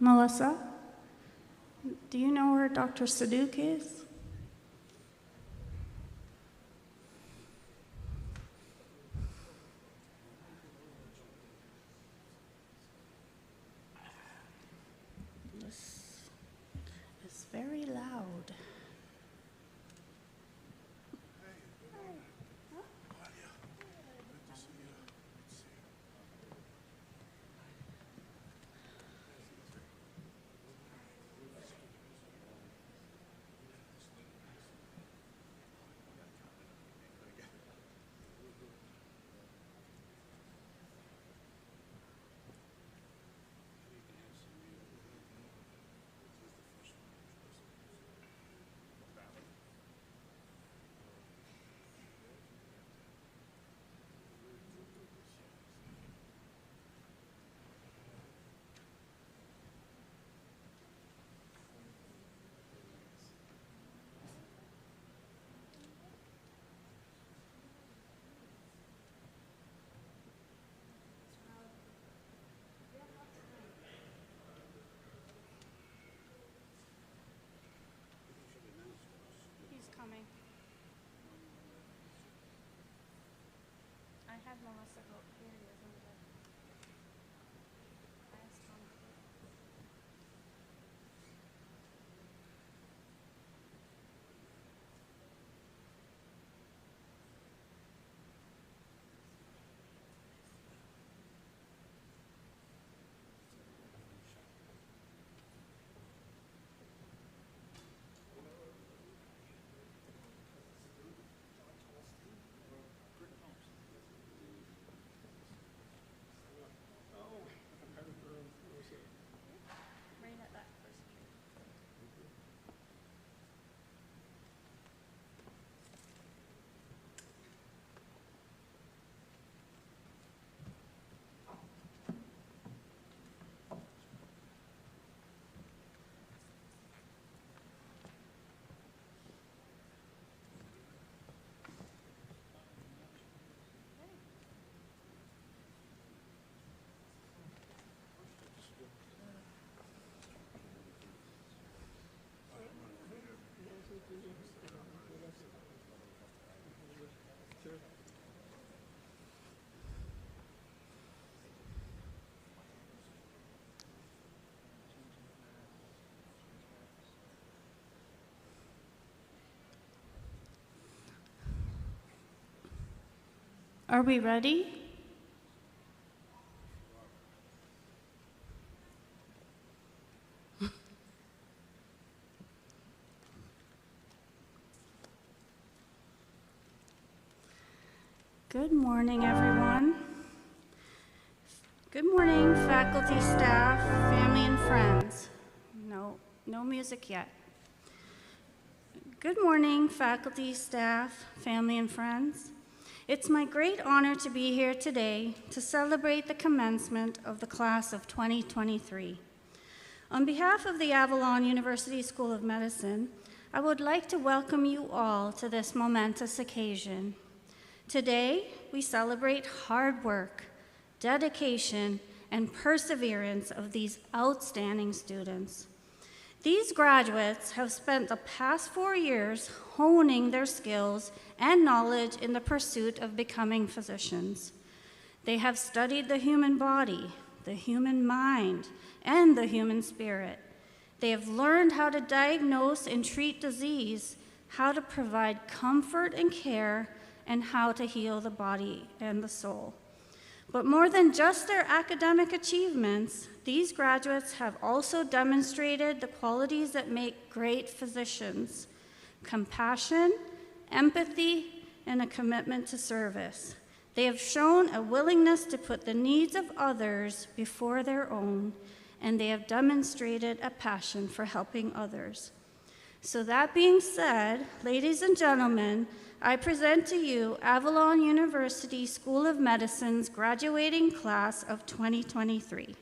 Melissa, do you know where Dr. Saduk is? This is very loud. I had Melissa go, here he is over there. I asked Tom. Right at that first tree. Are we ready? Good morning, everyone. Good morning, faculty, staff, family, and friends. No music yet. Good morning, faculty, staff, family, and friends. It's my great honor to be here today to celebrate the commencement of the class of 2023. On behalf of the Avalon University School of Medicine, I would like to welcome you all to this momentous occasion. Today, we celebrate hard work, dedication, and perseverance of these outstanding students. These graduates have spent the past 4 years honing their skills and knowledge in the pursuit of becoming physicians. They have studied the human body, the human mind, and the human spirit. They have learned how to diagnose and treat disease, how to provide comfort and care, and how to heal the body and the soul. But more than just their academic achievements, these graduates have also demonstrated the qualities that make great physicians: compassion, empathy, and a commitment to service. They have shown a willingness to put the needs of others before their own, and they have demonstrated a passion for helping others. So that being said, ladies and gentlemen, I present to you Avalon University School of Medicine's graduating class of 2023.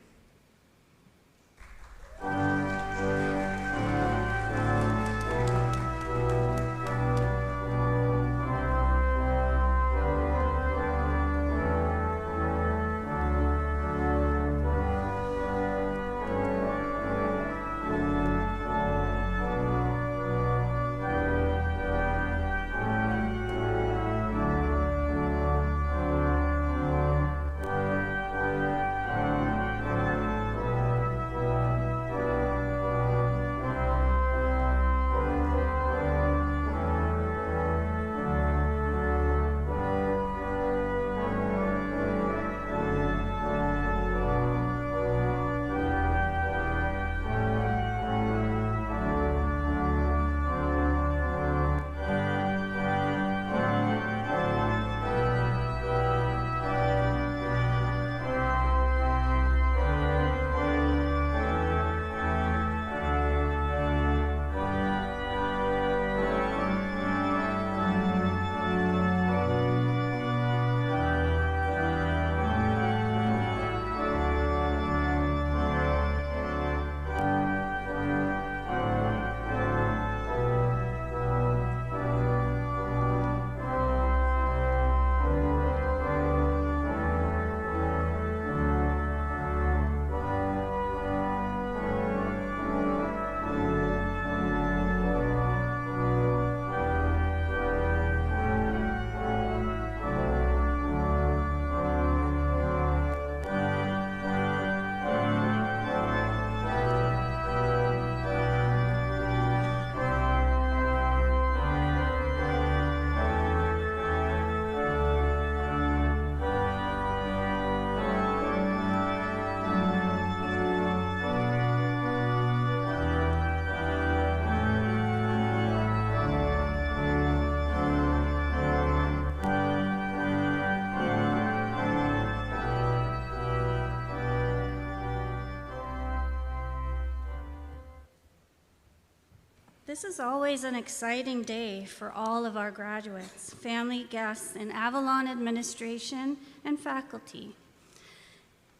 This is always an exciting day for all of our graduates, family, guests, and Avalon administration and faculty.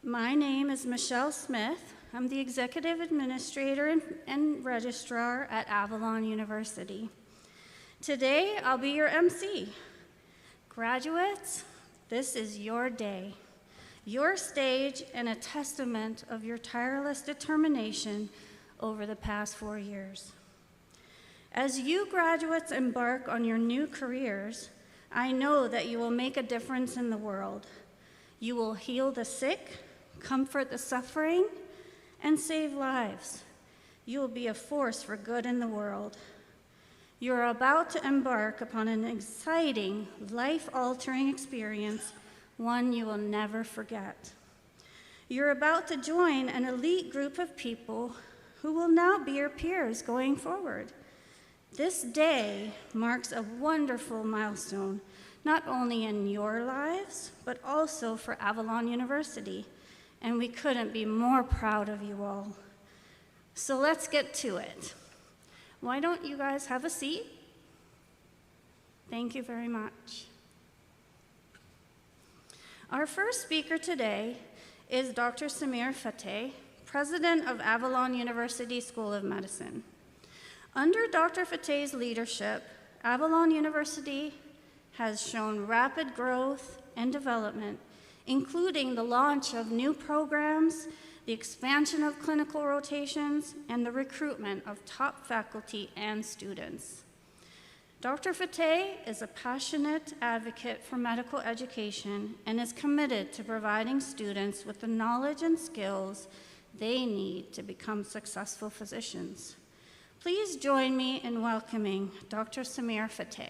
My name is Michelle Smith. I'm the Executive Administrator and Registrar at Avalon University. Today, I'll be your MC. Graduates, this is your day, your stage, and a testament of your tireless determination over the past 4 years. As you graduates embark on your new careers, I know that you will make a difference in the world. You will heal the sick, comfort the suffering, and save lives. You will be a force for good in the world. You are about to embark upon an exciting, life-altering experience, one you will never forget. You're about to join an elite group of people who will now be your peers going forward. This day marks a wonderful milestone, not only in your lives, but also for Avalon University, and we couldn't be more proud of you all. So let's get to it. Why don't you guys have a seat? Thank you very much. Our first speaker today is Dr. Samir Fateh, President of Avalon University School of Medicine. Under Dr. Fateh's leadership, Avalon University has shown rapid growth and development, including the launch of new programs, the expansion of clinical rotations, and the recruitment of top faculty and students. Dr. Fateh is a passionate advocate for medical education and is committed to providing students with the knowledge and skills they need to become successful physicians. Please join me in welcoming Dr. Samir Fateh.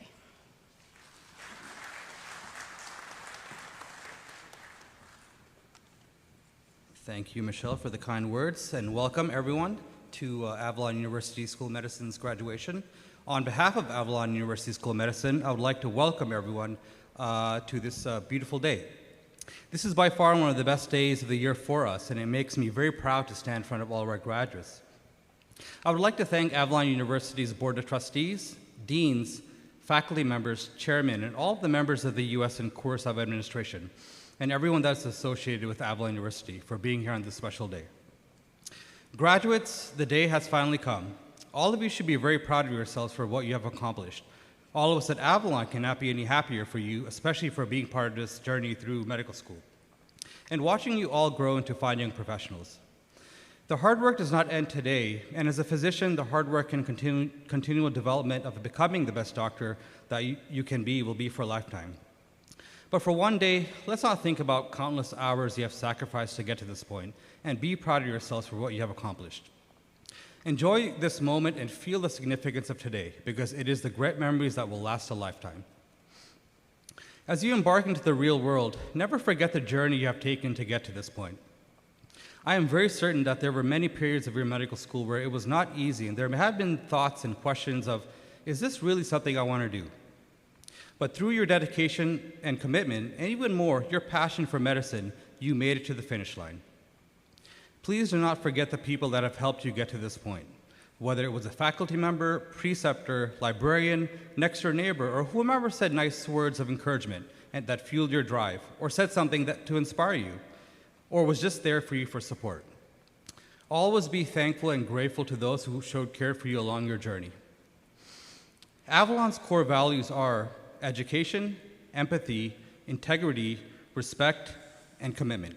Thank you, Michelle, for the kind words, and welcome everyone to Avalon University School of Medicine's graduation. On behalf of Avalon University School of Medicine, I would like to welcome everyone to this beautiful day. This is by far one of the best days of the year for us, and it makes me very proud to stand in front of all of our graduates. I would like to thank Avalon University's Board of Trustees, deans, faculty members, chairmen, and all of the members of the U.S. and Course of Administration, and everyone that's associated with Avalon University for being here on this special day. Graduates, the day has finally come. All of you should be very proud of yourselves for what you have accomplished. All of us at Avalon cannot be any happier for you, especially for being part of this journey through medical school, and watching you all grow into fine young professionals. The hard work does not end today, and as a physician, the hard work and continual development of becoming the best doctor that you can be will be for a lifetime. But for one day, let's not think about countless hours you have sacrificed to get to this point, and be proud of yourselves for what you have accomplished. Enjoy this moment and feel the significance of today, because it is the great memories that will last a lifetime. As you embark into the real world, never forget the journey you have taken to get to this point. I am very certain that there were many periods of your medical school where it was not easy, and there have been thoughts and questions of, is this really something I want to do? But through your dedication and commitment, and even more, your passion for medicine, you made it to the finish line. Please do not forget the people that have helped you get to this point, whether it was a faculty member, preceptor, librarian, next-door neighbor, or whomever said nice words of encouragement and that fueled your drive, or said something to inspire you, or was just there for you for support. Always be thankful and grateful to those who showed care for you along your journey. Avalon's core values are education, empathy, integrity, respect, and commitment.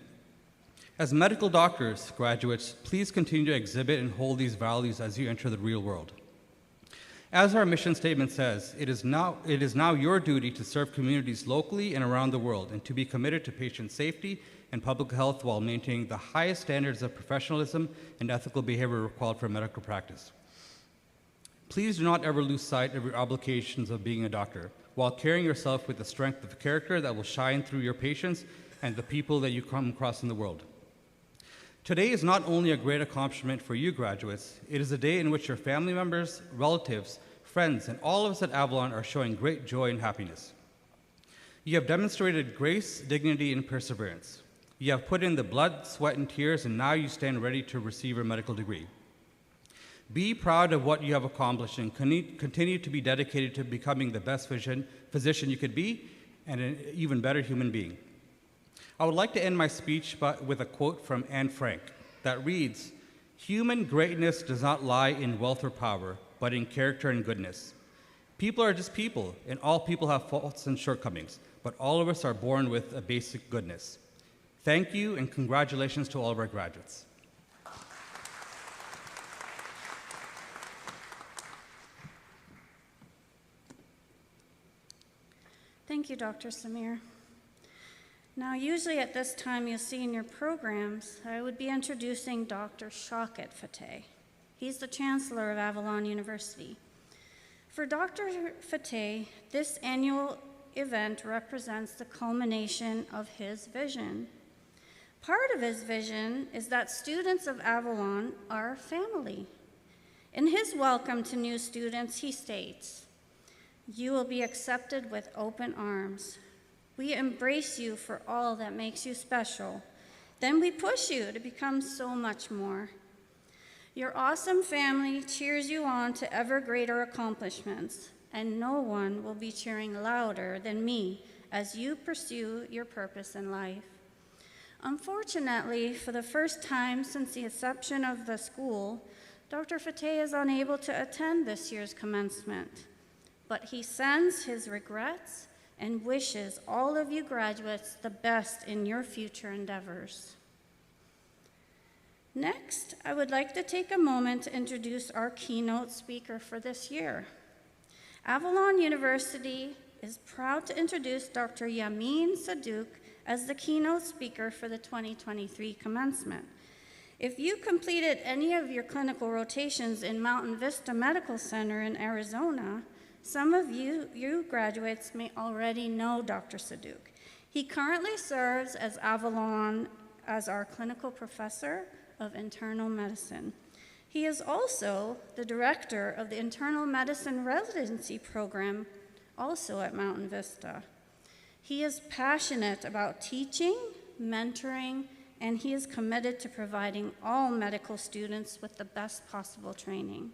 As medical doctors, graduates, please continue to exhibit and hold these values as you enter the real world. As our mission statement says, it is now your duty to serve communities locally and around the world, and to be committed to patient safety and public health while maintaining the highest standards of professionalism and ethical behavior required for medical practice. Please do not ever lose sight of your obligations of being a doctor, while carrying yourself with the strength of character that will shine through your patients and the people that you come across in the world. Today is not only a great accomplishment for you graduates, it is a day in which your family members, relatives, friends, and all of us at Avalon are showing great joy and happiness. You have demonstrated grace, dignity, and perseverance. You have put in the blood, sweat, and tears, and now you stand ready to receive your medical degree. Be proud of what you have accomplished and continue to be dedicated to becoming the best physician you could be and an even better human being. I would like to end my speech with a quote from Anne Frank that reads, "Human greatness does not lie in wealth or power, but in character and goodness. People are just people, and all people have faults and shortcomings, but all of us are born with a basic goodness." Thank you, and congratulations to all of our graduates. Thank you, Dr. Samir. Now, usually at this time you'll see in your programs, I would be introducing Dr. Shaukat Fateh. He's the Chancellor of Avalon University. For Dr. Fateh, this annual event represents the culmination of his vision. Part of his vision is that students of Avalon are family. In his welcome to new students, he states, "You will be accepted with open arms. We embrace you for all that makes you special. Then we push you to become so much more. Your awesome family cheers you on to ever greater accomplishments, and no one will be cheering louder than me as you pursue your purpose in life." Unfortunately, for the first time since the inception of the school, Dr. Fateh is unable to attend this year's commencement, but he sends his regrets and wishes all of you graduates the best in your future endeavors. Next, I would like to take a moment to introduce our keynote speaker for this year. Avalon University is proud to introduce Dr. Yamin Sadouk as the keynote speaker for the 2023 commencement. If you completed any of your clinical rotations in Mountain Vista Medical Center in Arizona, some of you graduates may already know Dr. Sadouk. He currently serves as Avalon as our clinical professor of internal medicine. He is also the director of the internal medicine residency program, also at Mountain Vista. He is passionate about teaching, mentoring, and he is committed to providing all medical students with the best possible training.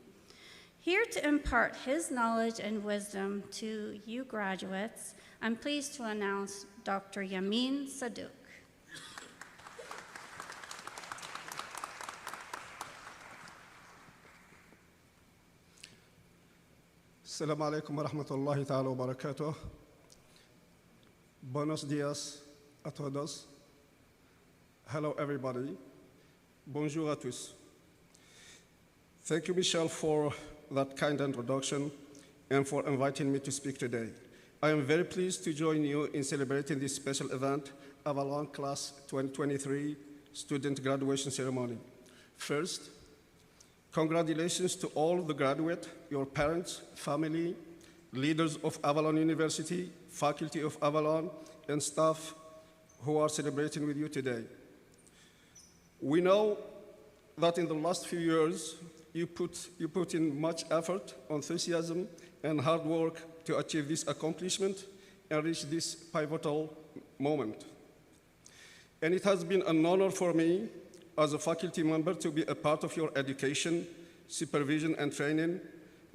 Here to impart his knowledge and wisdom to you graduates, I'm pleased to announce Dr. Yamin Sadouk. Assalamu alaikum wa rahmatullahi ta'ala wa barakatuh. Buenos dias a todos. Hello, everybody. Bonjour à tous. Thank you, Michelle, for that kind introduction and for inviting me to speak today. I am very pleased to join you in celebrating this special event, Avalon Class 2023 Student Graduation Ceremony. First, congratulations to all the graduates, your parents, family, leaders of Avalon University, faculty of Avalon, and staff who are celebrating with you today. We know that in the last few years, you put in much effort, enthusiasm, and hard work to achieve this accomplishment and reach this pivotal moment. And it has been an honor for me as a faculty member to be a part of your education, supervision, and training,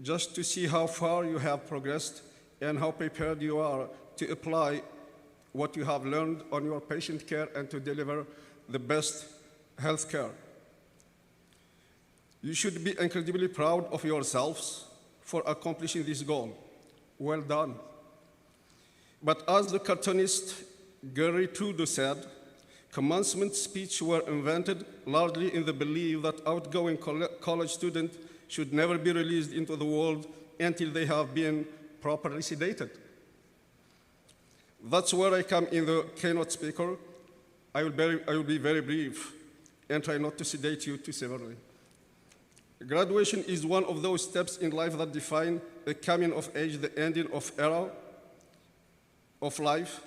just to see how far you have progressed and how prepared you are to apply what you have learned on your patient care and to deliver the best health care. You should be incredibly proud of yourselves for accomplishing this goal. Well done. But as the cartoonist Gary Trudeau said, commencement speeches were invented largely in the belief that outgoing college students should never be released into the world until they have been properly sedated. That's where I come in the keynote speaker. I will be very brief and try not to sedate you too severely. Graduation is one of those steps in life that define the coming of age, the ending of era of life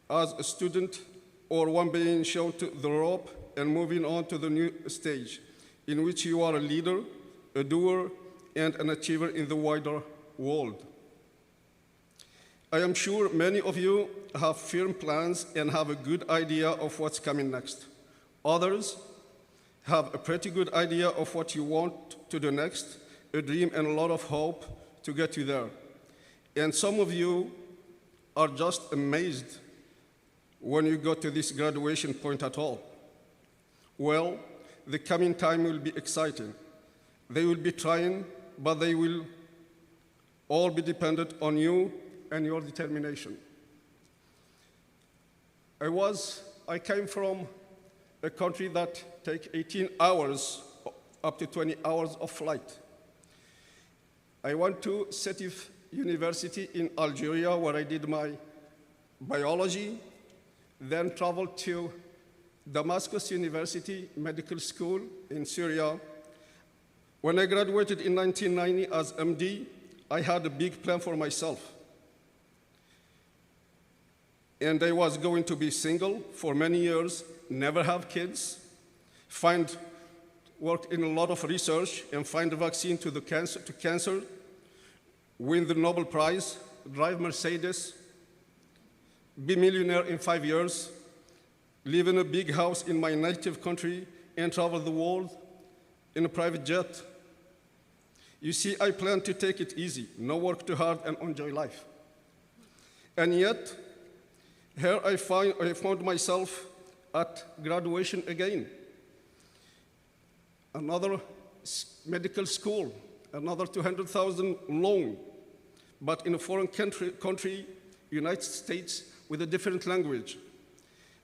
as a student or one being shown to the rope and moving on to the new stage in which you are a leader, a doer, and an achiever in the wider world. I am sure many of you have firm plans and have a good idea of what's coming next. Others have a pretty good idea of what you want to do next, a dream and a lot of hope to get you there. And some of you are just amazed when you got to this graduation point at all. Well, the coming time will be exciting. They will be trying, but they will all be dependent on you and your determination. I came from a country that takes 18 hours, up to 20 hours of flight. I went to Sétif University in Algeria, where I did my biology, then traveled to Damascus University Medical School in Syria. When I graduated in 1990 as MD, I had a big plan for myself. And I was going to be single for many years, never have kids, work in a lot of research and find a vaccine to cancer, win the Nobel Prize, drive Mercedes, be millionaire in 5 years, live in a big house in my native country, and travel the world in a private jet. You see, I plan to take it easy, no work too hard, and enjoy life. And yet, here I found myself at graduation again. Another medical school, another 200,000 loan, but in a foreign country, United States, with a different language.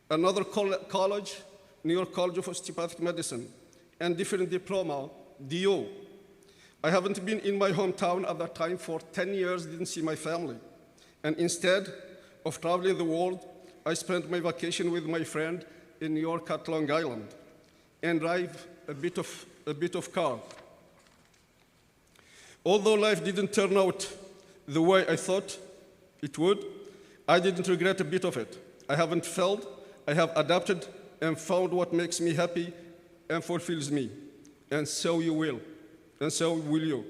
Another college, New York College of Osteopathic Medicine, and different diploma, DO. I haven't been in my hometown at that time for 10 years, didn't see my family. And instead of traveling the world, I spent my vacation with my friend in New York at Long Island and drive a bit of car. Although life didn't turn out the way I thought it would, I didn't regret a bit of it. I haven't failed, I have adapted and found what makes me happy and fulfills me. And so you will, and so will you.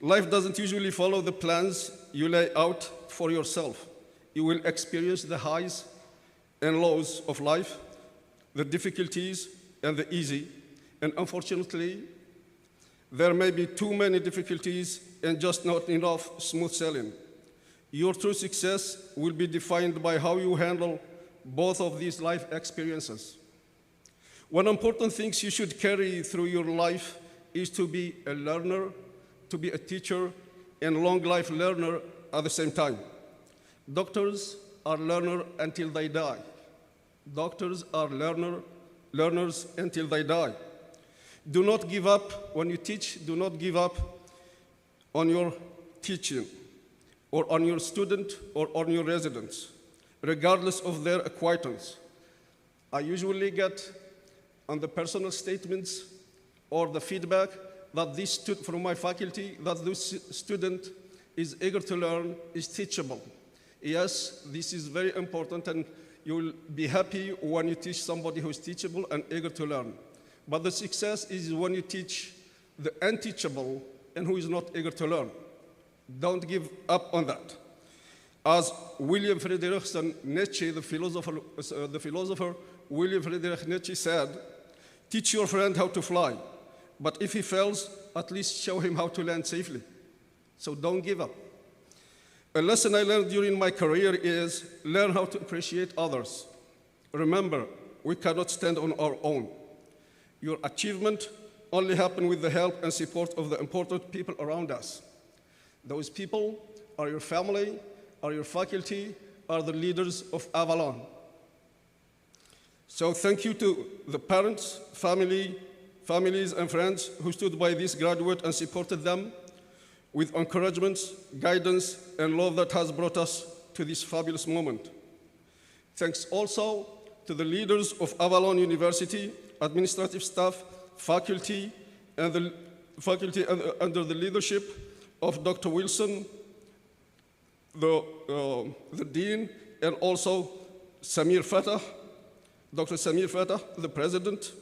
Life doesn't usually follow the plans you lay out for yourself. You will experience the highs and lows of life, the difficulties and the easy, and unfortunately, there may be too many difficulties and just not enough smooth sailing. Your true success will be defined by how you handle both of these life experiences. One important thing you should carry through your life is to be a learner, to be a teacher, and long life learner at the same time. Doctors are learners until they die. Doctors are learners until they die. Do not give up when you teach. Do not give up on your teaching or on your student or on your residents, regardless of their acquaintance. I usually get on the personal statements or the feedback that from my faculty that this student is eager to learn, is teachable. Yes, this is very important, and you'll be happy when you teach somebody who is teachable and eager to learn. But the success is when you teach the unteachable and who is not eager to learn. Don't give up on that. As William Friedrich Nietzsche, the philosopher William Friedrich Nietzsche said, teach your friend how to fly, but if he fails, at least show him how to land safely. So don't give up. A lesson I learned during my career is learn how to appreciate others. Remember, we cannot stand on our own. Your achievement only happens with the help and support of the important people around us. Those people are your family, are your faculty, are the leaders of Avalon. So thank you to the parents, families, and friends who stood by this graduate and supported them with encouragement, guidance, and love that has brought us to this fabulous moment. Thanks also to the leaders of Avalon University, administrative staff, faculty, and the faculty under the leadership of Dr. Wilson, the dean, and also Samir Fatah, Dr. Samir Fatah, the president,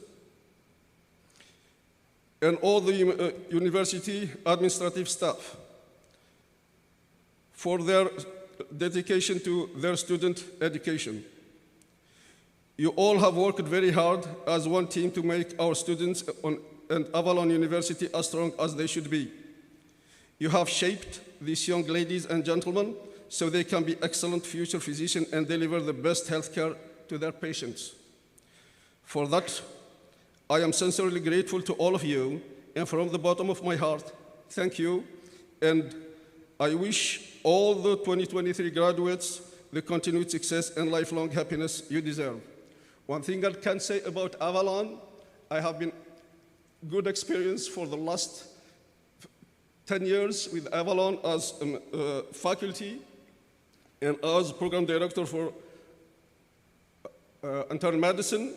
and all the university administrative staff for their dedication to their student education. You all have worked very hard as one team to make our students and Avalon University as strong as they should be. You have shaped these young ladies and gentlemen so they can be excellent future physicians and deliver the best healthcare to their patients. For that, I am sincerely grateful to all of you, and from the bottom of my heart, thank you, and I wish all the 2023 graduates the continued success and lifelong happiness you deserve. One thing I can say about Avalon, I have been good experience for the last 10 years with Avalon as faculty and as program director for internal medicine.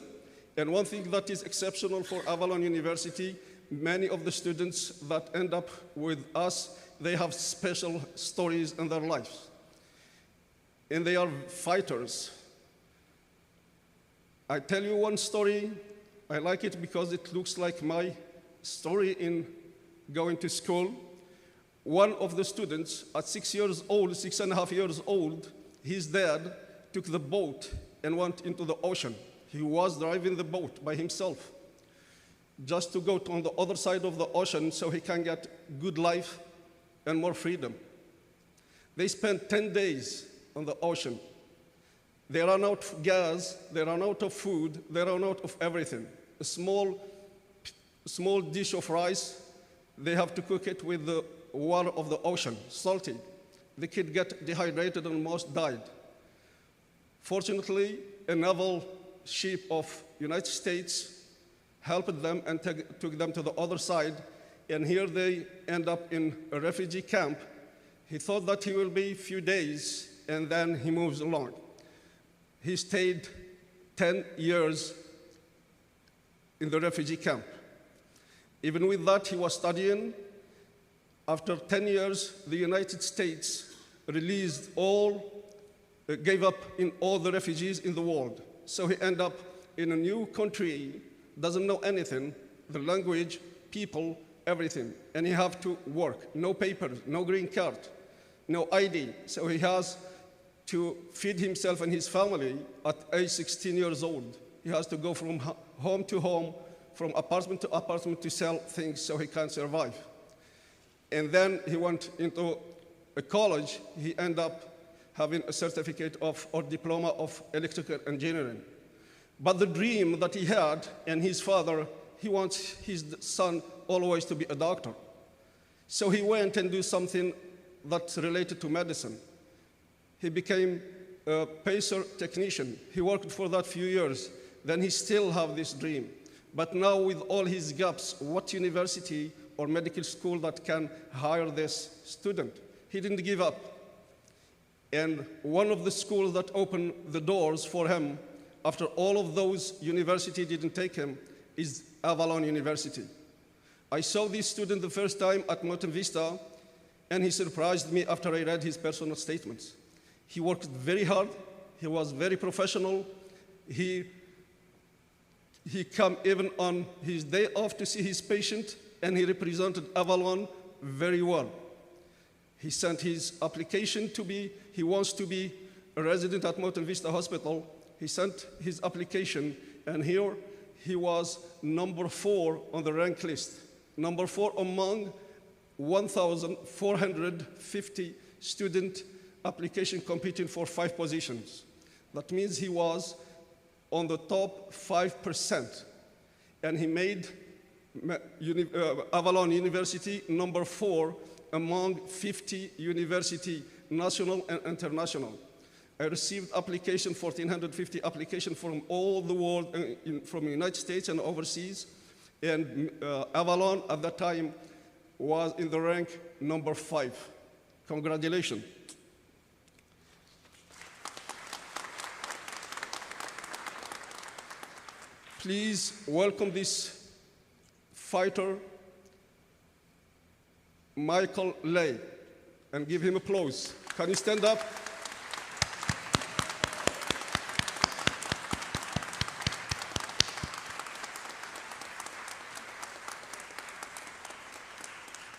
And one thing that is exceptional for Avalon University, many of the students that end up with us, they have special stories in their lives. And they are fighters. I tell you one story. I like it because it looks like my story in going to school. One of the students at 6.5 years old, his dad took the boat and went into the ocean. He was driving the boat by himself just to go on the other side of the ocean so he can get good life and more freedom. They spent 10 days on the ocean. They ran out of gas, they ran out of food, they ran out of everything. A small dish of rice, they have to cook it with the water of the ocean, salty. The kid got dehydrated and almost died. Fortunately, a naval ship of United States helped them and took them to the other side, and here they end up in a refugee camp. He thought that he will be a few days, and then he moves along. He stayed 10 years in the refugee camp. Even with that, he was studying. After 10 years, the United States gave up in all the refugees in the world. So he ended up in a new country, doesn't know anything, the language, people, everything. And he have to work, no papers, no green card, no ID. So he has to feed himself and his family at age 16 years old. He has to go from home to home, from apartment to apartment to sell things so he can survive. And then he went into a college. He ended up having a certificate or diploma of electrical engineering. But the dream that he had, and his father, he wants his son always to be a doctor. So he went and do something that's related to medicine. He became a pacer technician. He worked for that few years. Then he still have this dream. But now with all his gaps, what university or medical school that can hire this student? He didn't give up. And one of the schools that opened the doors for him, after all of those universities didn't take him, is Avalon University. I saw this student the first time at Mountain Vista, and he surprised me after I read his personal statements. He worked very hard. He was very professional. He came even on his day off to see his patient, and he represented Avalon very well. He sent his application he wants to be a resident at Mountain Vista Hospital. He sent his application, and here he was number 4 on the rank list. Number 4 among 1,450 student application competing for 5 positions. That means he was on the top 5%. And he made Avalon University number 4 among 50 university, national and international. I received 1,450 applications from all the world, from the United States and overseas. And Avalon at that time was in the rank number 5. Congratulations. Please welcome this fighter, Michael Lay, and give him applause. Can you stand up?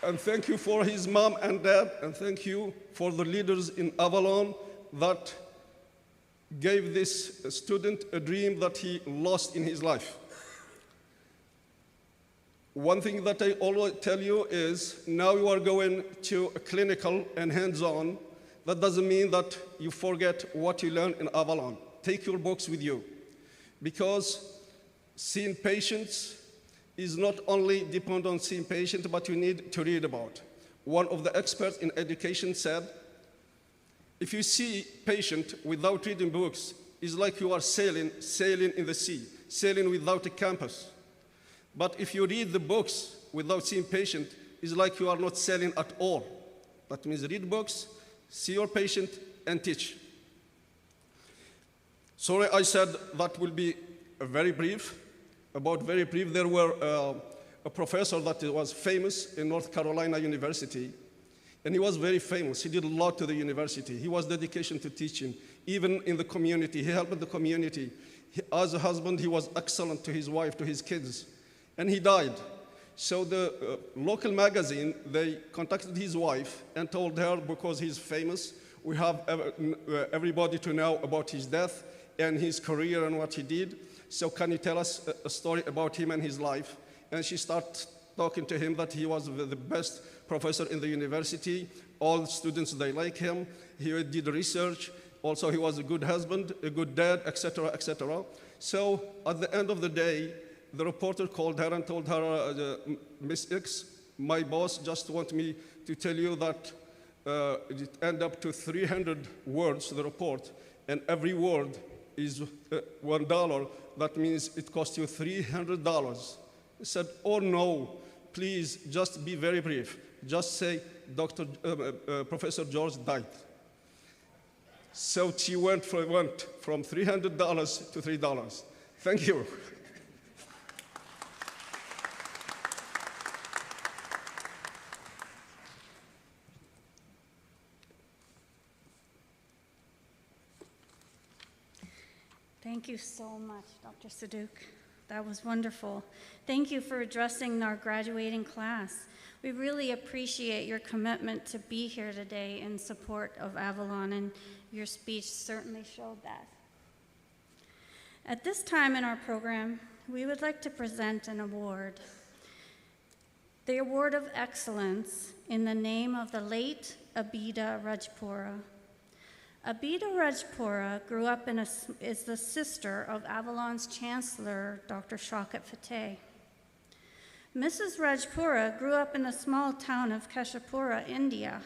And thank you for his mom and dad, and thank you for the leaders in Avalon that gave this student a dream that he lost in his life. One thing that I always tell you is now you are going to a clinical and hands-on. That doesn't mean that you forget what you learned in Avalon. Take your books with you, because seeing patients is not only depend on seeing patients, but you need to read about. One of the experts in education said, if you see patient without reading books, it's like you are sailing in the sea, sailing without a compass. But if you read the books without seeing patient, it's like you are not sailing at all. That means read books, see your patient, and teach. Sorry, I said that will be very brief. There were a professor that was famous in North Carolina University, and he was very famous. He did a lot to the university. He was dedicated to teaching, even in the community. He helped the community. As a husband, he was excellent to his wife, to his kids, and he died. So the local magazine, they contacted his wife and told her, because he's famous, we have everybody to know about his death and his career and what he did. So can you tell us a story about him and his life? And she started talking to him that he was the best professor in the university. All the students, they like him. He did research. Also, he was a good husband, a good dad, etc., etc. So at the end of the day, the reporter called her and told her, Miss X, my boss just want me to tell you that it ended up to 300 words, the report, and every word is $1. That means it cost you $300. He said, oh no, please just be very brief. Just say Professor George died. So she went from $300 to $3. Thank you. Thank you so much, Dr. Saduk. That was wonderful. Thank you for addressing our graduating class. We really appreciate your commitment to be here today in support of Avalon, and your speech certainly showed that. At this time in our program, we would like to present an award. The Award of Excellence in the name of the late Abida Rajpura. Abida Rajpura grew up is the sister of Avalon's Chancellor, Dr. Shaukat Fateh. Mrs. Rajpura grew up in the small town of Keshapura, India,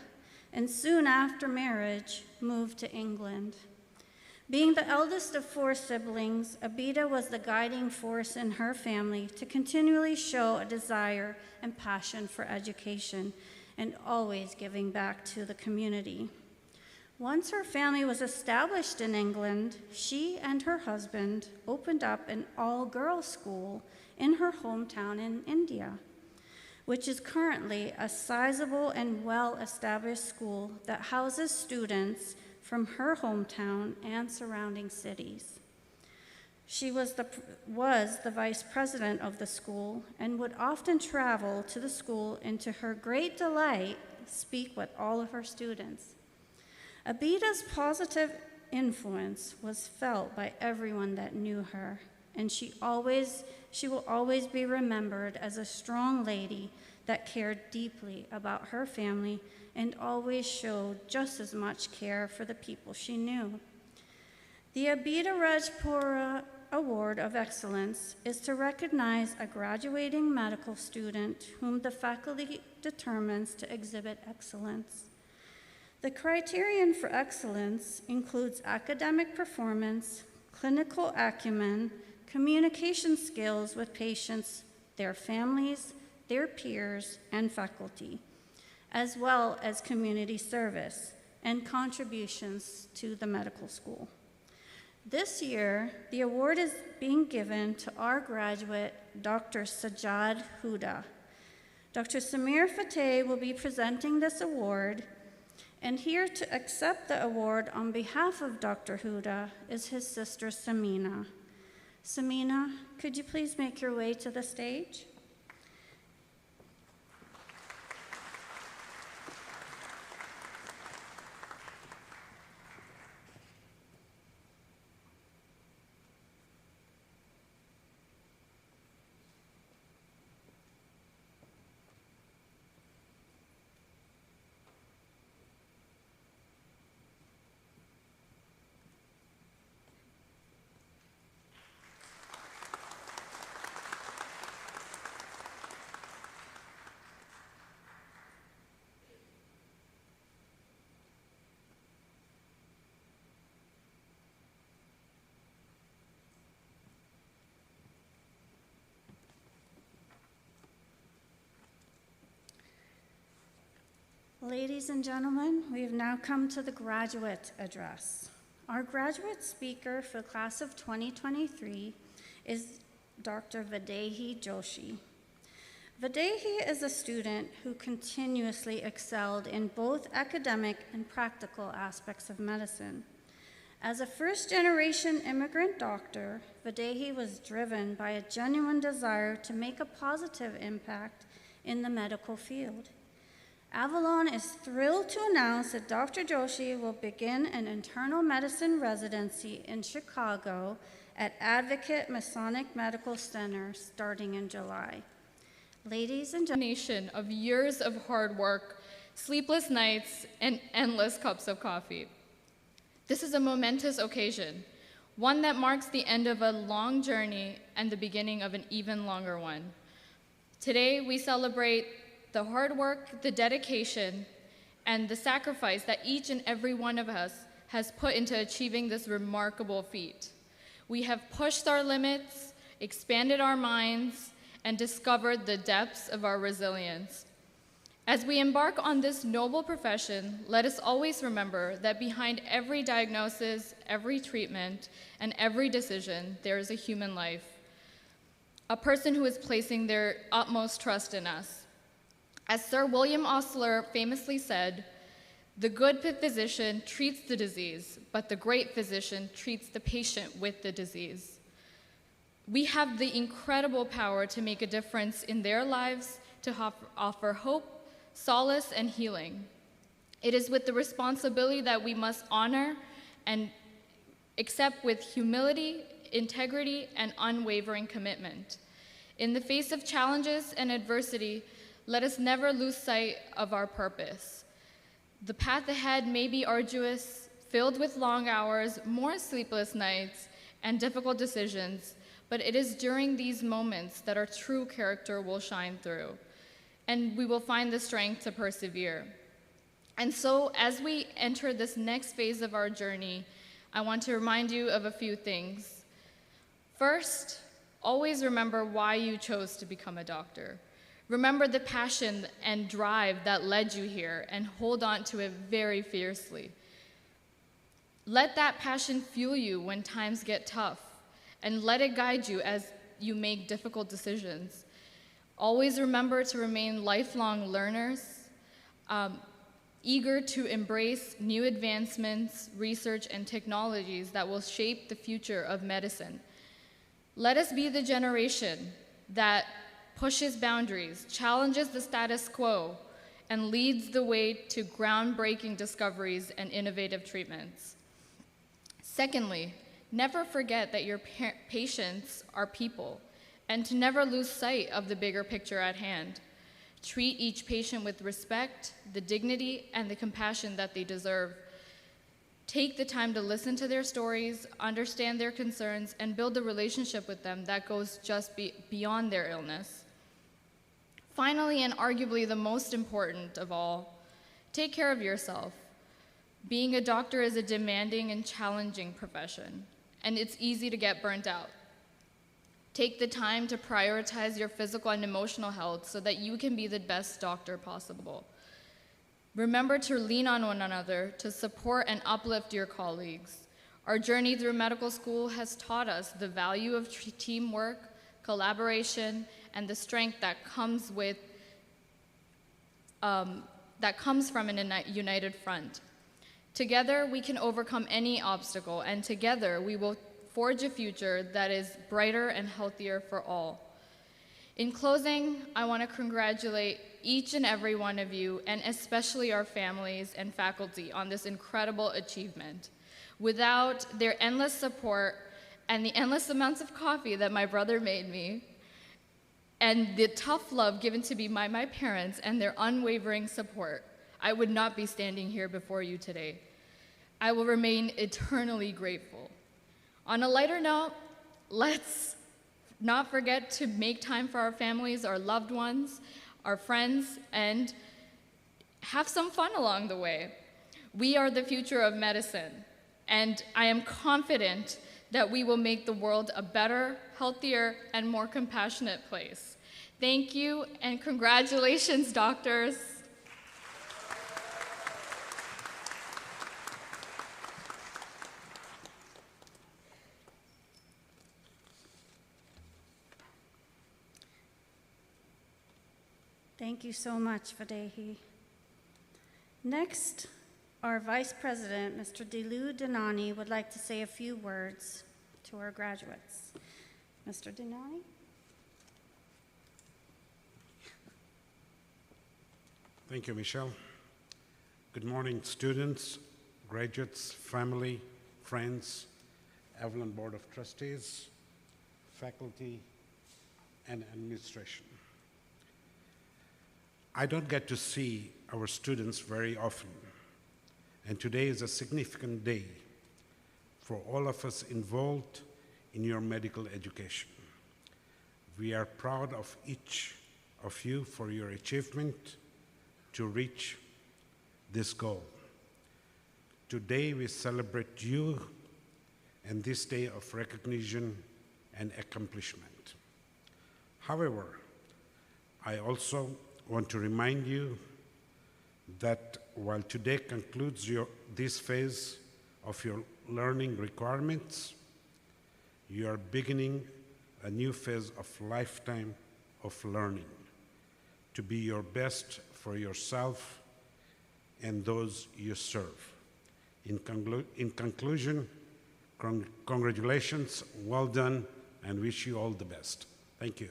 and soon after marriage moved to England. Being the eldest of 4 siblings, Abida was the guiding force in her family to continually show a desire and passion for education and always giving back to the community. Once her family was established in England, she and her husband opened up an all-girls school in her hometown in India, which is currently a sizable and well-established school that houses students from her hometown and surrounding cities. She was the vice president of the school and would often travel to the school and, to her great delight, speak with all of her students. Abida's positive influence was felt by everyone that knew her, and she will always be remembered as a strong lady that cared deeply about her family and always showed just as much care for the people she knew. The Abida Rajpura Award of Excellence is to recognize a graduating medical student whom the faculty determines to exhibit excellence. The criterion for excellence includes academic performance, clinical acumen, communication skills with patients, their families, their peers, and faculty, as well as community service and contributions to the medical school. This year, the award is being given to our graduate, Dr. Sajjad Huda. Dr. Samir Fateh will be presenting this award, and here to accept the award on behalf of Dr. Huda is his sister, Samina. Samina, could you please make your way to the stage? Ladies and gentlemen, we have now come to the graduate address. Our graduate speaker for the class of 2023 is Dr. Videhi Joshi. Videhi is a student who continuously excelled in both academic and practical aspects of medicine. As a first-generation immigrant doctor, Videhi was driven by a genuine desire to make a positive impact in the medical field. Avalon is thrilled to announce that Dr. Joshi will begin an internal medicine residency in Chicago at Advocate Masonic Medical Center starting in July. Ladies and gentlemen, Of years of hard work, sleepless nights, and endless cups of coffee. This is a momentous occasion, one that marks the end of a long journey and the beginning of an even longer one. Today, we celebrate the hard work, the dedication, and the sacrifice that each and every one of us has put into achieving this remarkable feat. We have pushed our limits, expanded our minds, and discovered the depths of our resilience. As we embark on this noble profession, let us always remember that behind every diagnosis, every treatment, and every decision, there is a human life, a person who is placing their utmost trust in us. As Sir William Osler famously said, "The good physician treats the disease, but the great physician treats the patient with the disease." We have the incredible power to make a difference in their lives, to offer hope, solace, and healing. It is with the responsibility that we must honor and accept with humility, integrity, and unwavering commitment. In the face of challenges and adversity, let us never lose sight of our purpose. The path ahead may be arduous, filled with long hours, more sleepless nights, and difficult decisions, but it is during these moments that our true character will shine through, and we will find the strength to persevere. And so, as we enter this next phase of our journey, I want to remind you of a few things. First, always remember why you chose to become a doctor. Remember the passion and drive that led you here, and hold on to it very fiercely. Let that passion fuel you when times get tough, and let it guide you as you make difficult decisions. Always remember to remain lifelong learners, eager to embrace new advancements, research, and technologies that will shape the future of medicine. Let us be the generation that pushes boundaries, challenges the status quo, and leads the way to groundbreaking discoveries and innovative treatments. Secondly, never forget that your patients are people, and to never lose sight of the bigger picture at hand. Treat each patient with respect, the dignity, and the compassion that they deserve. Take the time to listen to their stories, understand their concerns, and build a relationship with them that goes just beyond their illness. Finally, and arguably the most important of all, take care of yourself. Being a doctor is a demanding and challenging profession, and it's easy to get burnt out. Take the time to prioritize your physical and emotional health so that you can be the best doctor possible. Remember to lean on one another to support and uplift your colleagues. Our journey through medical school has taught us the value of teamwork, collaboration, and the strength that comes from a united front. Together, we can overcome any obstacle, and together, we will forge a future that is brighter and healthier for all. In closing, I want to congratulate each and every one of you, and especially our families and faculty, on this incredible achievement. Without their endless support and the endless amounts of coffee that my brother made me, and the tough love given to me by my parents and their unwavering support, I would not be standing here before you today. I will remain eternally grateful. On a lighter note, let's not forget to make time for our families, our loved ones, our friends, and have some fun along the way. We are the future of medicine, and I am confident that we will make the world a better, healthier, and more compassionate place. Thank you, and congratulations, doctors. Thank you so much, Vadehi. Next, our Vice President, Mr. Delu Denani, would like to say a few words to our graduates. Mr. Denani? Thank you, Michelle. Good morning, students, graduates, family, friends, Avalon Board of Trustees, faculty, and administration. I don't get to see our students very often, and today is a significant day for all of us involved in your medical education. We are proud of each of you for your achievement to reach this goal. Today we celebrate you and this day of recognition and accomplishment. However, I also want to remind you that while today concludes this phase of your learning requirements, you are beginning a new phase of lifetime of learning to be your best for yourself and those you serve. In conclusion, congratulations, well done, and wish you all the best. Thank you.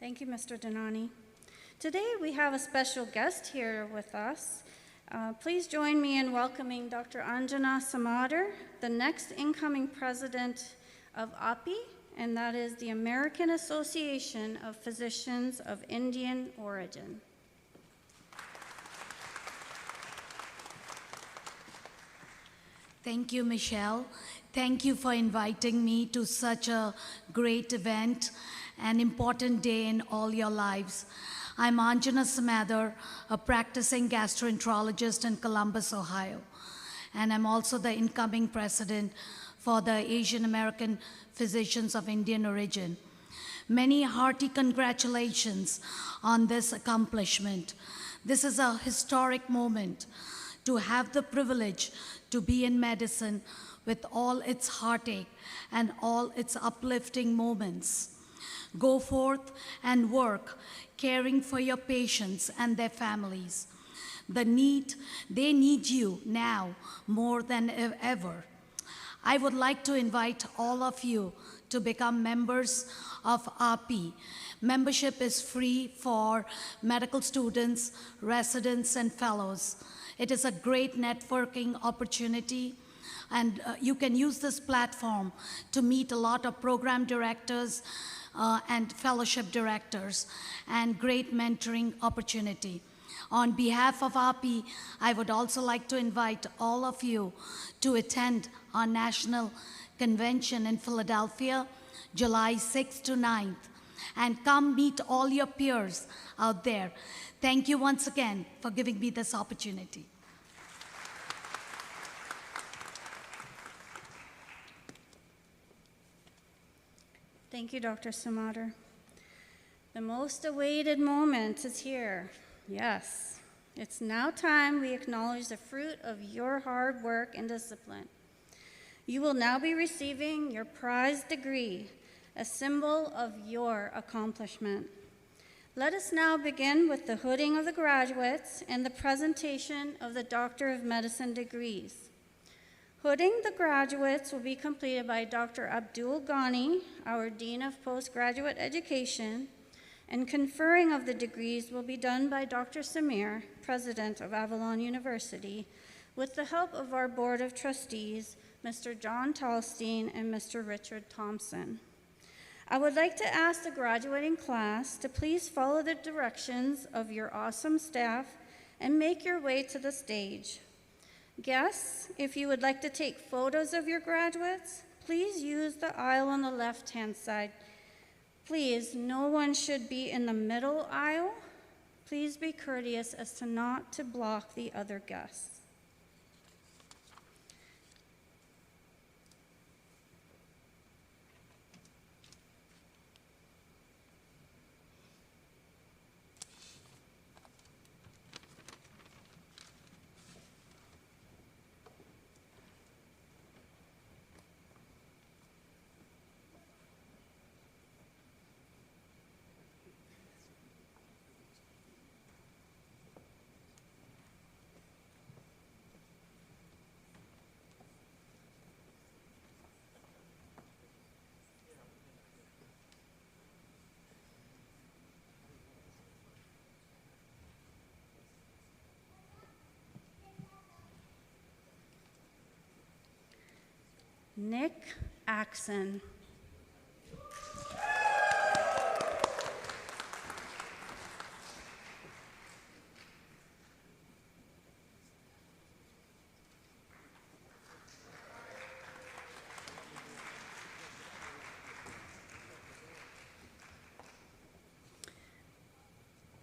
Thank you, Mr. Denani. Today we have a special guest here with us. Please join me in welcoming Dr. Anjana Samadar, the next incoming president of API, and that is the American Association of Physicians of Indian Origin. Thank you, Michelle. Thank you for inviting me to such a great event, an important day in all your lives. I'm Anjana Samadar, a practicing gastroenterologist in Columbus, Ohio, and I'm also the incoming president for the Asian American Physicians of Indian Origin. Many hearty congratulations on this accomplishment. This is a historic moment to have the privilege to be in medicine with all its heartache and all its uplifting moments. Go forth and work, caring for your patients and their families. They need you now more than ever. I would like to invite all of you to become members of API. Membership is free for medical students, residents, and fellows. It is a great networking opportunity, and you can use this platform to meet a lot of program directors and fellowship directors, and great mentoring opportunity. On behalf of API, I would also like to invite all of you to attend our national convention in Philadelphia, July 6th to 9th, and come meet all your peers out there. Thank you once again for giving me this opportunity. Thank you, Dr. Samadar. The most awaited moment is here. Yes, it's now time we acknowledge the fruit of your hard work and discipline. You will now be receiving your prized degree, a symbol of your accomplishment. Let us now begin with the hooding of the graduates and the presentation of the Doctor of Medicine degrees. Hooding the graduates will be completed by Dr. Abdul Ghani, our Dean of Postgraduate Education, and conferring of the degrees will be done by Dr. Samir, President of Avalon University, with the help of our Board of Trustees, Mr. John Talstein and Mr. Richard Thompson. I would like to ask the graduating class to please follow the directions of your awesome staff and make your way to the stage. Guests, if you would like to take photos of your graduates, please use the aisle on the left-hand side. Please, no one should be in the middle aisle. Please be courteous as to not to block the other guests. Nick Axon.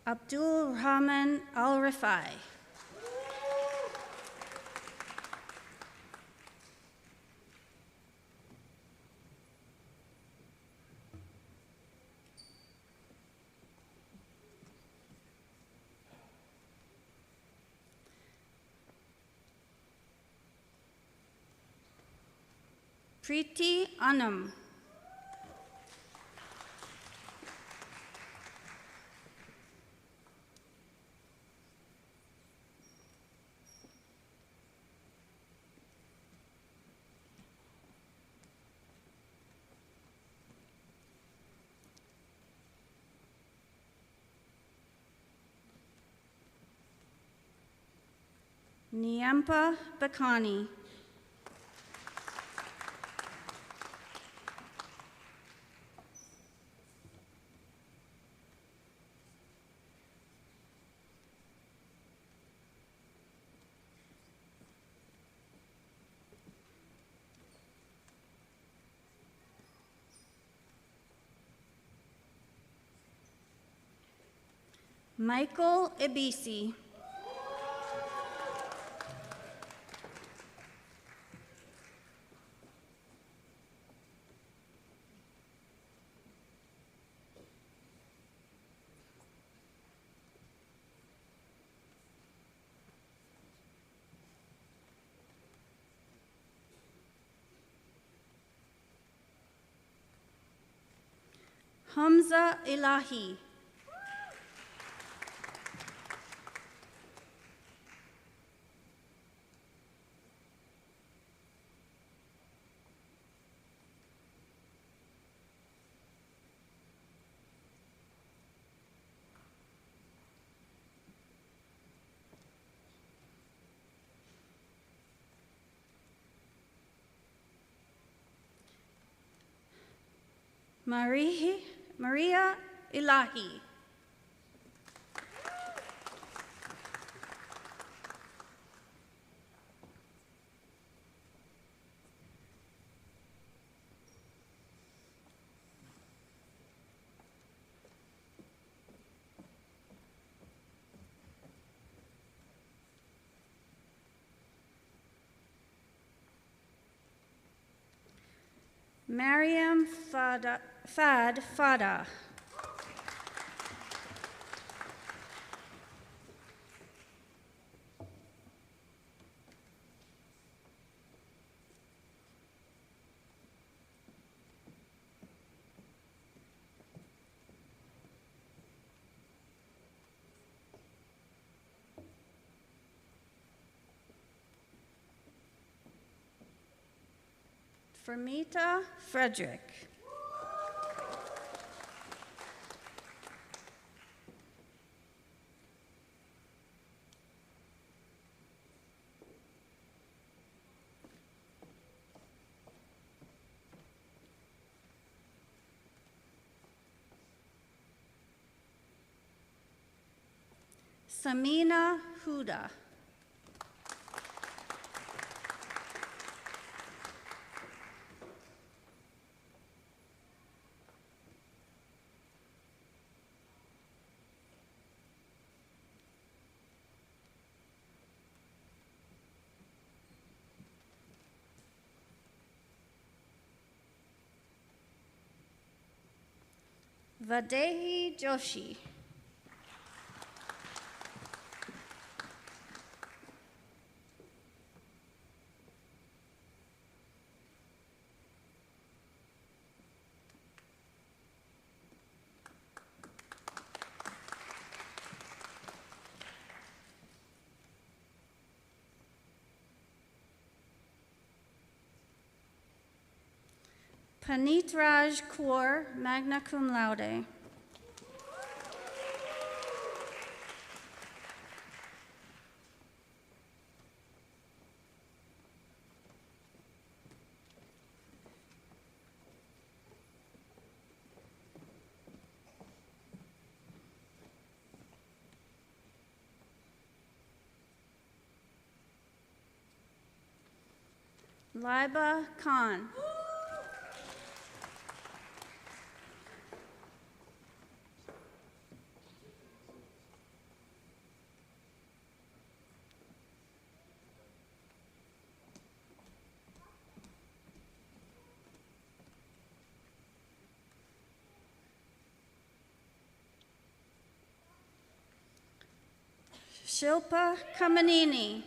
Abdul Rahman Al Rifai. Preeti Anam. Niampa Bakani. Michael Ibisi. Hamza Ilahi. Maria Ilahi. Mariam Fada. Fermita Frederick. Samina Huda. Vadehi Joshi. Panitraj Kaur, magna cum laude. Liba Khan. Shilpa Kamanini.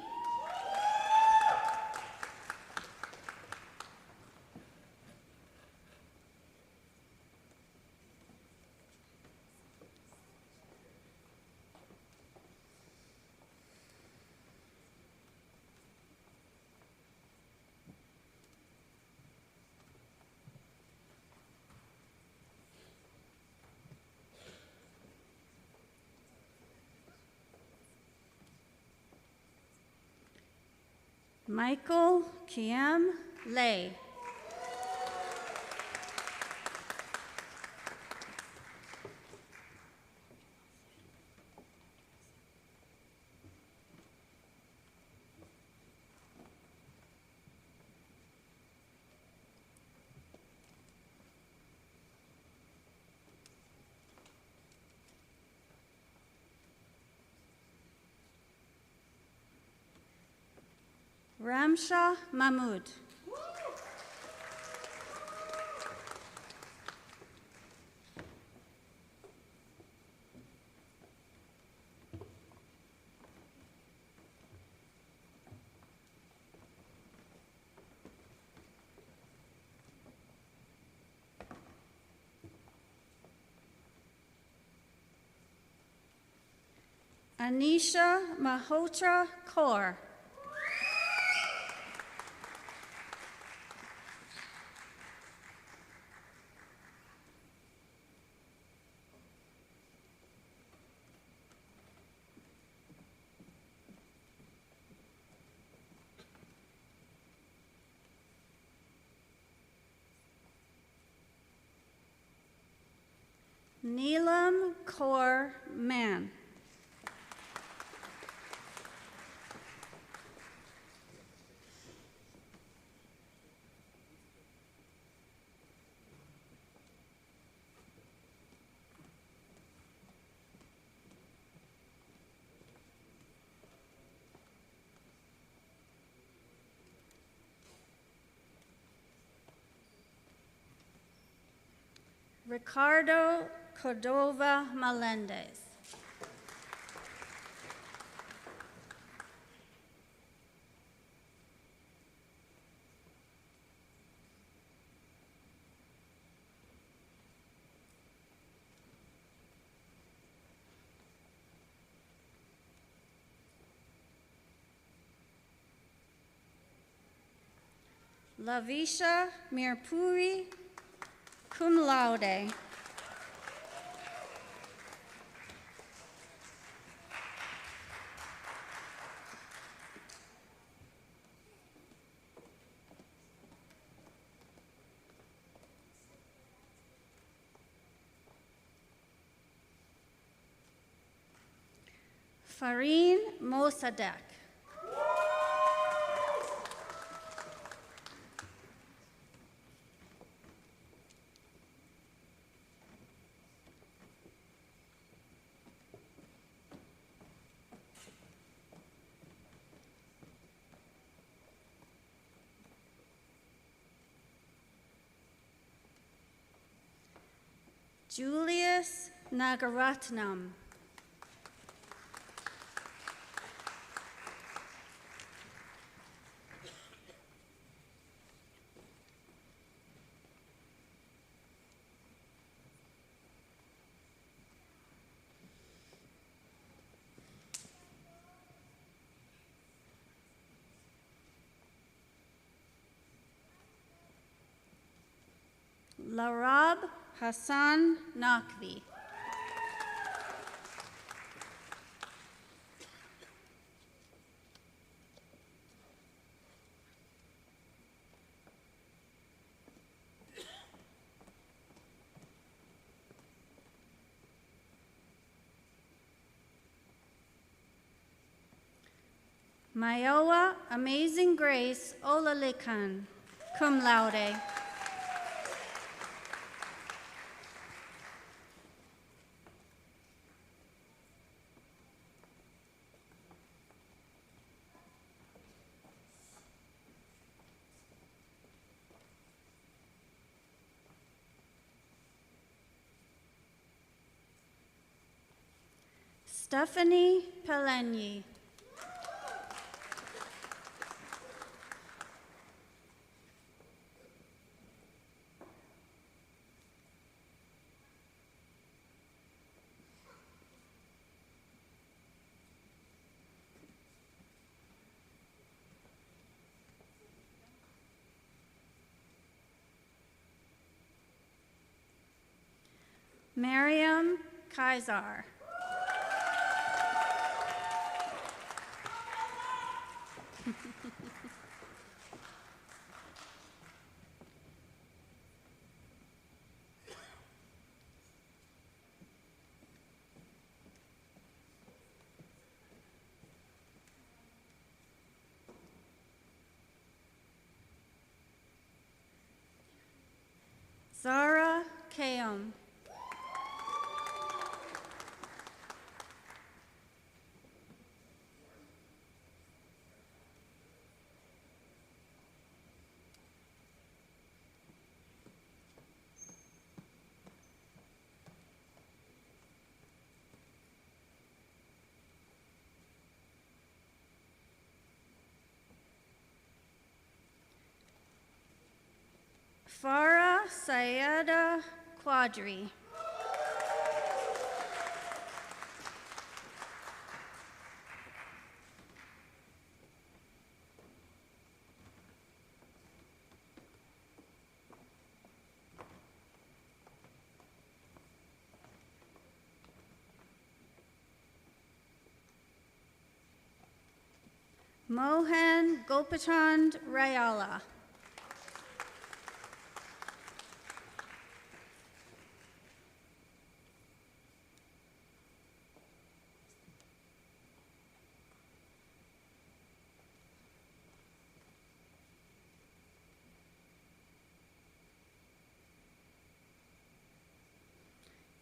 Michael Kiem Lay. Ramsha Mahmood. Anisha Mahotra Kaur. Neelam Kaur Mann. Ricardo Cordova Melendez. Lavisha Mirpuri, cum laude. Fareen Mossadegh. Julius Nagaratnam. Larab Hassan Naqvi. Mayowa Amazing Grace Olalekan, cum laude. Stephanie Pelenyi. Miriam Kaisar. Zara Keom. Farah Sayeda Quadri. Mohan Gopachand Rayala.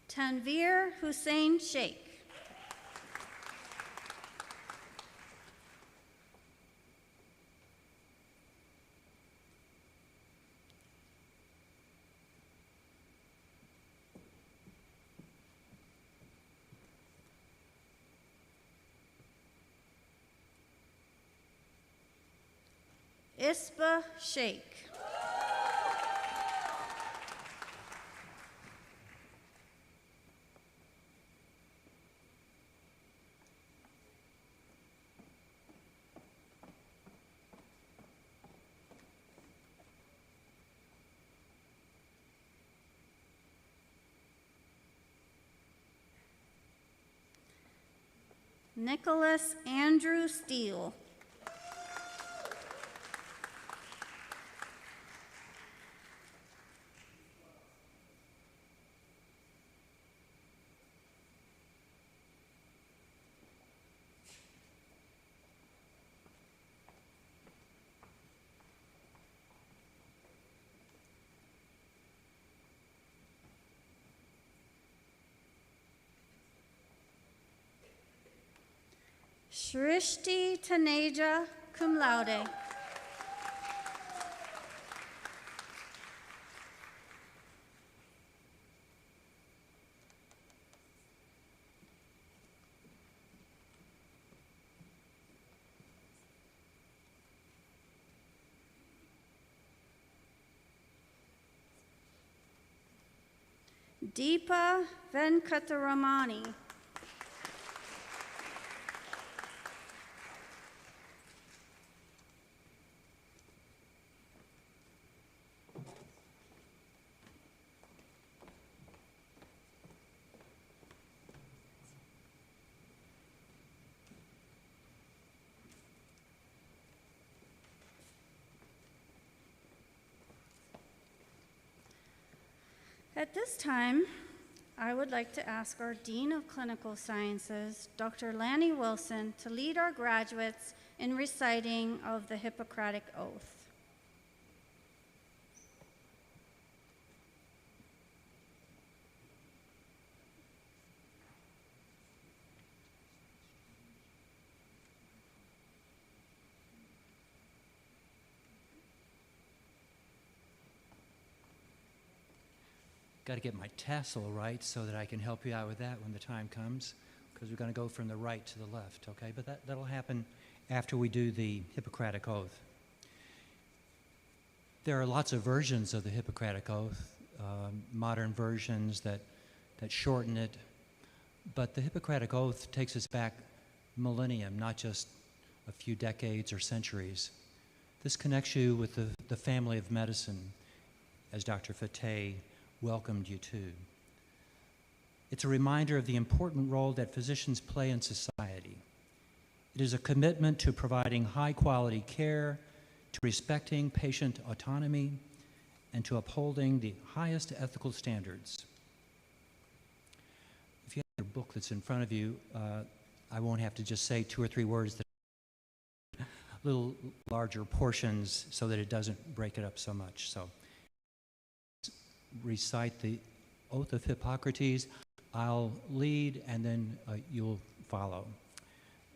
Tanvir Hussein Sheikh. Isba Sheikh. Nicholas Andrew Steele. Shrishti Taneja, cum laude. Deepa Venkataramani. At this time, I would like to ask our Dean of Clinical Sciences, Dr. Lanny Wilson, to lead our graduates in reciting of the Hippocratic Oath. Got to get my tassel right so that I can help you out with that when the time comes, because we're going to go from the right to the left, okay? But that'll happen after we do the Hippocratic Oath. There are lots of versions of the Hippocratic Oath, modern versions that shorten it, but the Hippocratic Oath takes us back millennium, not just a few decades or centuries. This connects you with the family of medicine, as Dr. Fateh welcomed you to. It's a reminder of the important role that physicians play in society. It is a commitment to providing high-quality care, to respecting patient autonomy, and to upholding the highest ethical standards. If you have your book that's in front of you, I won't have to just say 2 or 3 words, that little larger portions so that it doesn't break it up so much. So, recite the Oath of Hippocrates. I'll lead, and then you'll follow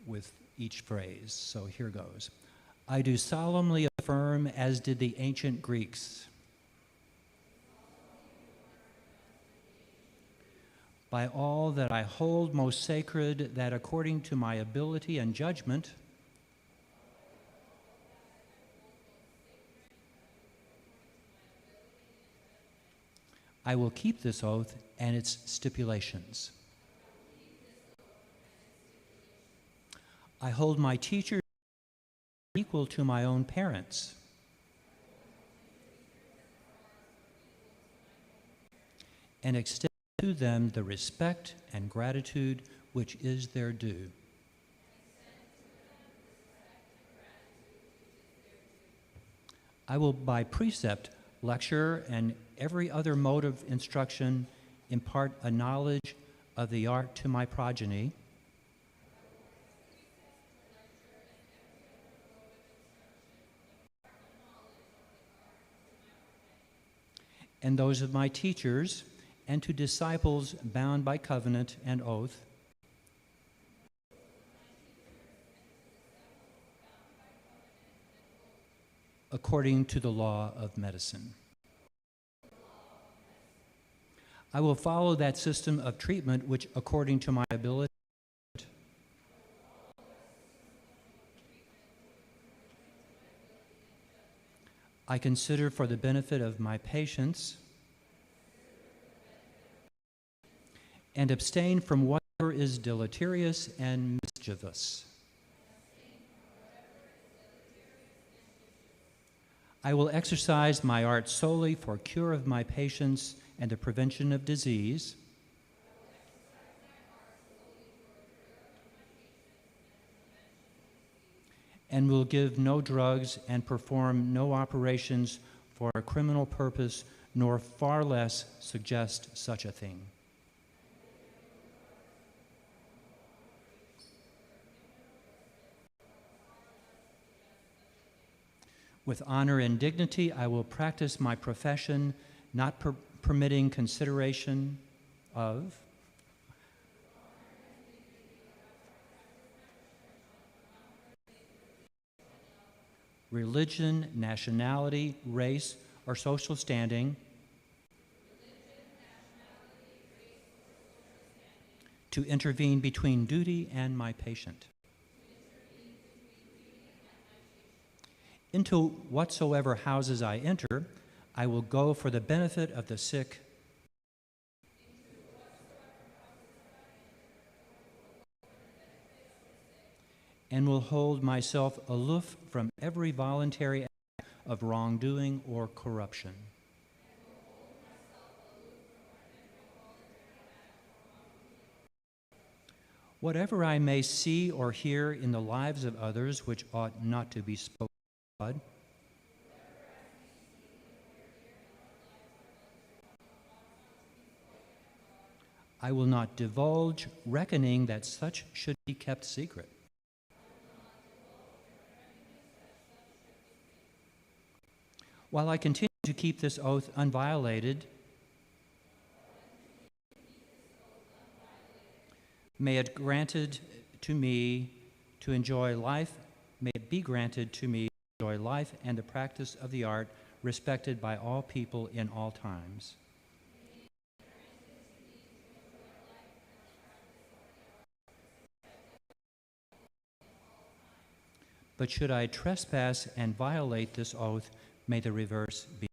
with each phrase. So here goes. I do solemnly affirm, as did the ancient Greeks, by all that I hold most sacred, that according to my ability and judgment, I will keep this oath and its stipulations. I hold my teachers equal to my own parents. And extend to them the respect and gratitude which is their due. I will by precept, lecture, and every other mode of instruction impart a knowledge of the art to my progeny, and those of my teachers, and to disciples bound by covenant and oath, according to the law of medicine. I will follow that system of treatment which, according to my ability, I consider for the benefit of my patients, and abstain from whatever is deleterious and mischievous. I will exercise my art solely for cure of my patients and the prevention of disease. And will give no drugs and perform no operations for a criminal purpose, nor far less suggest such a thing. With honor and dignity, I will practice my profession, not permitting consideration of religion, nationality, race, or social standing, to intervene between duty and my patient. Into whatsoever houses I enter, I will go for the benefit of the sick, and will hold myself aloof from every voluntary act of wrongdoing or corruption. Whatever I may see or hear in the lives of others which ought not to be spoken of, I will not divulge, reckoning that such should be kept secret. While I continue to keep this oath unviolated, may it granted to me to enjoy life, may it be granted to me to enjoy life and the practice of the art respected by all people in all times. But should I trespass and violate this oath, may the reverse be.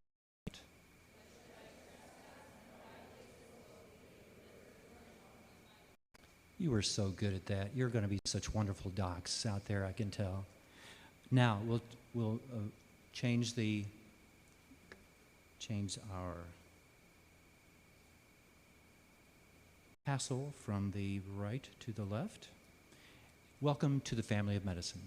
You were so good at that. You're going to be such wonderful docs out there, I can tell. Now, we'll change our tassel from the right to the left. Welcome to the family of medicine.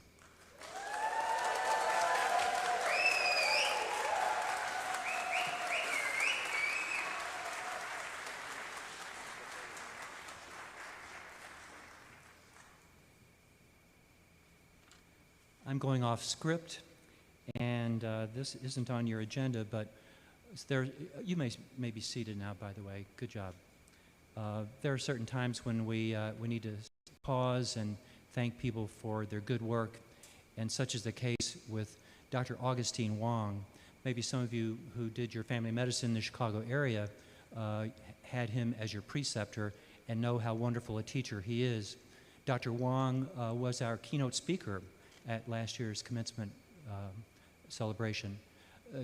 I'm going off script, and this isn't on your agenda, but you may be seated now, by the way. Good job. There are certain times when we need to pause and thank people for their good work, and such is the case with Dr. Augustine Wong. Maybe some of you who did your family medicine in the Chicago area had him as your preceptor and know how wonderful a teacher he is. Dr. Wong was our keynote speaker at last year's commencement celebration.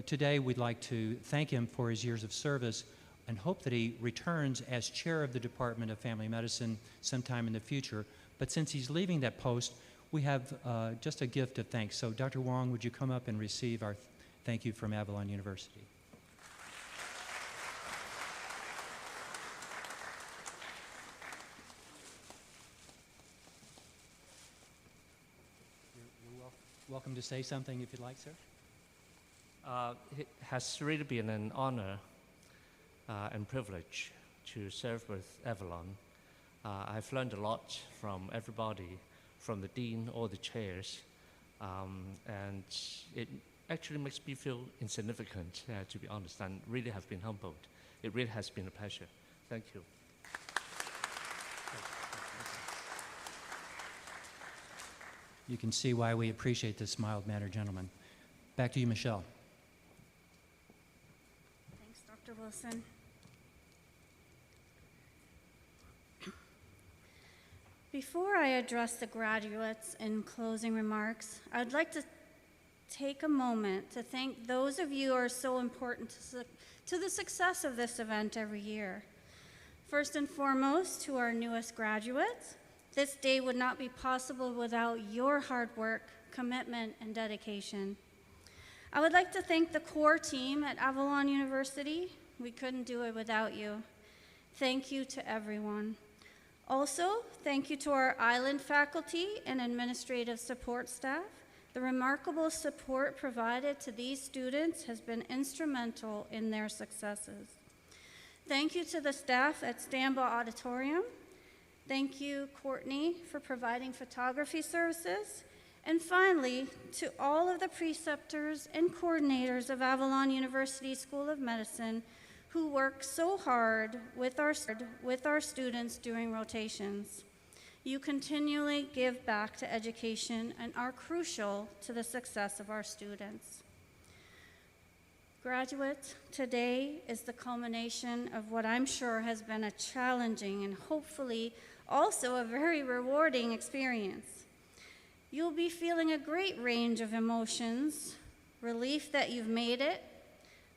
Today, we'd like to thank him for his years of service and hope that he returns as chair of the Department of Family Medicine sometime in the future. But since he's leaving that post, we have just a gift of thanks. So Dr. Wong, would you come up and receive our thank you from Avalon University? Welcome to say something if you'd like, sir. It has really been an honor and privilege to serve with Avalon. I've learned a lot from everybody, from the dean, all the chairs, and it actually makes me feel insignificant, to be honest, and really have been humbled. It really has been a pleasure. Thank you. You can see why we appreciate this mild-mannered gentleman. Back to you, Michelle. Thanks, Dr. Wilson. Before I address the graduates in closing remarks, I'd like to take a moment to thank those of you who are so important to the success of this event every year. First and foremost, to our newest graduates, this day would not be possible without your hard work, commitment, and dedication. I would like to thank the core team at Avalon University. We couldn't do it without you. Thank you to everyone. Also, thank you to our island faculty and administrative support staff. The remarkable support provided to these students has been instrumental in their successes. Thank you to the staff at Stambaugh Auditorium. Thank you, Courtney, for providing photography services. And finally, to all of the preceptors and coordinators of Avalon University School of Medicine who work so hard with our students during rotations. You continually give back to education and are crucial to the success of our students. Graduates, today is the culmination of what I'm sure has been a challenging and hopefully also a very rewarding experience. You'll be feeling a great range of emotions: relief that you've made it,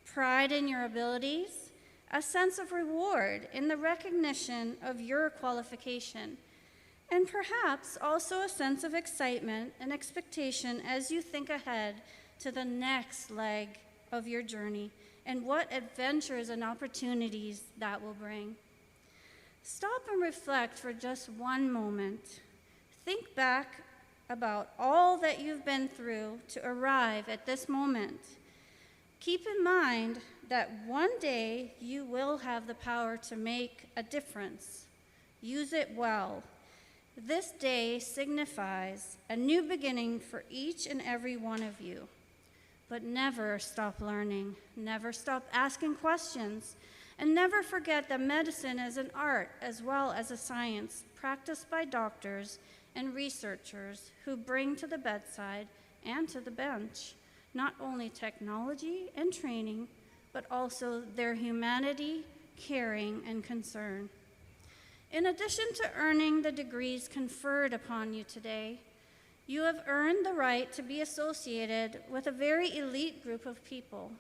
pride in your abilities, a sense of reward in the recognition of your qualification, and perhaps also a sense of excitement and expectation as you think ahead to the next leg of your journey and what adventures and opportunities that will bring. Stop and reflect for just one moment. Think back about all that you've been through to arrive at this moment. Keep in mind that one day you will have the power to make a difference. Use it well. This day signifies a new beginning for each and every one of you. But never stop learning, never stop asking questions, and never forget that medicine is an art as well as a science practiced by doctors and researchers who bring to the bedside and to the bench not only technology and training, but also their humanity, caring, and concern. In addition to earning the degrees conferred upon you today, you have earned the right to be associated with a very elite group of people.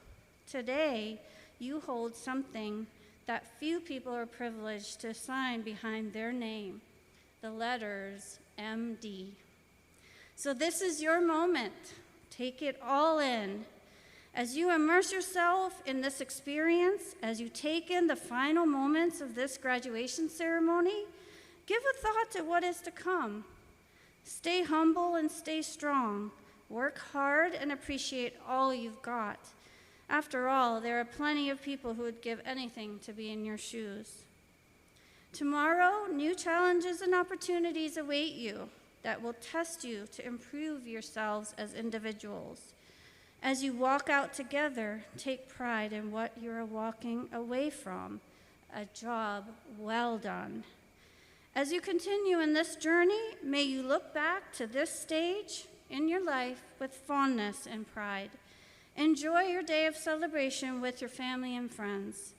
Today, you hold something that few people are privileged to sign behind their name, the letters MD. So this is your moment. Take it all in. As you immerse yourself in this experience, as you take in the final moments of this graduation ceremony, give a thought to what is to come. Stay humble and stay strong. Work hard and appreciate all you've got. After all, there are plenty of people who would give anything to be in your shoes. Tomorrow, new challenges and opportunities await you that will test you to improve yourselves as individuals. As you walk out together, take pride in what you are walking away from, a job well done. As you continue in this journey, may you look back to this stage in your life with fondness and pride. Enjoy your day of celebration with your family and friends.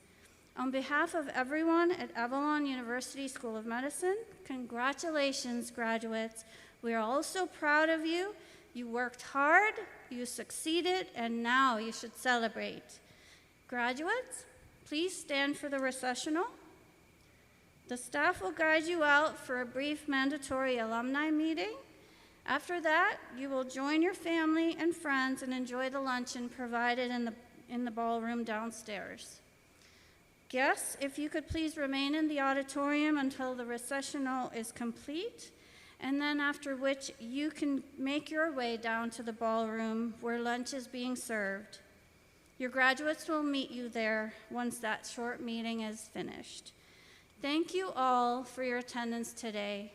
On behalf of everyone at Avalon University School of Medicine, congratulations, graduates. We are all so proud of you. You worked hard, you succeeded, and now you should celebrate. Graduates, please stand for the recessional. The staff will guide you out for a brief mandatory alumni meeting. After that, you will join your family and friends and enjoy the luncheon provided in the ballroom downstairs. Guests, if you could please remain in the auditorium until the recessional is complete, and then after which you can make your way down to the ballroom where lunch is being served. Your graduates will meet you there once that short meeting is finished. Thank you all for your attendance today.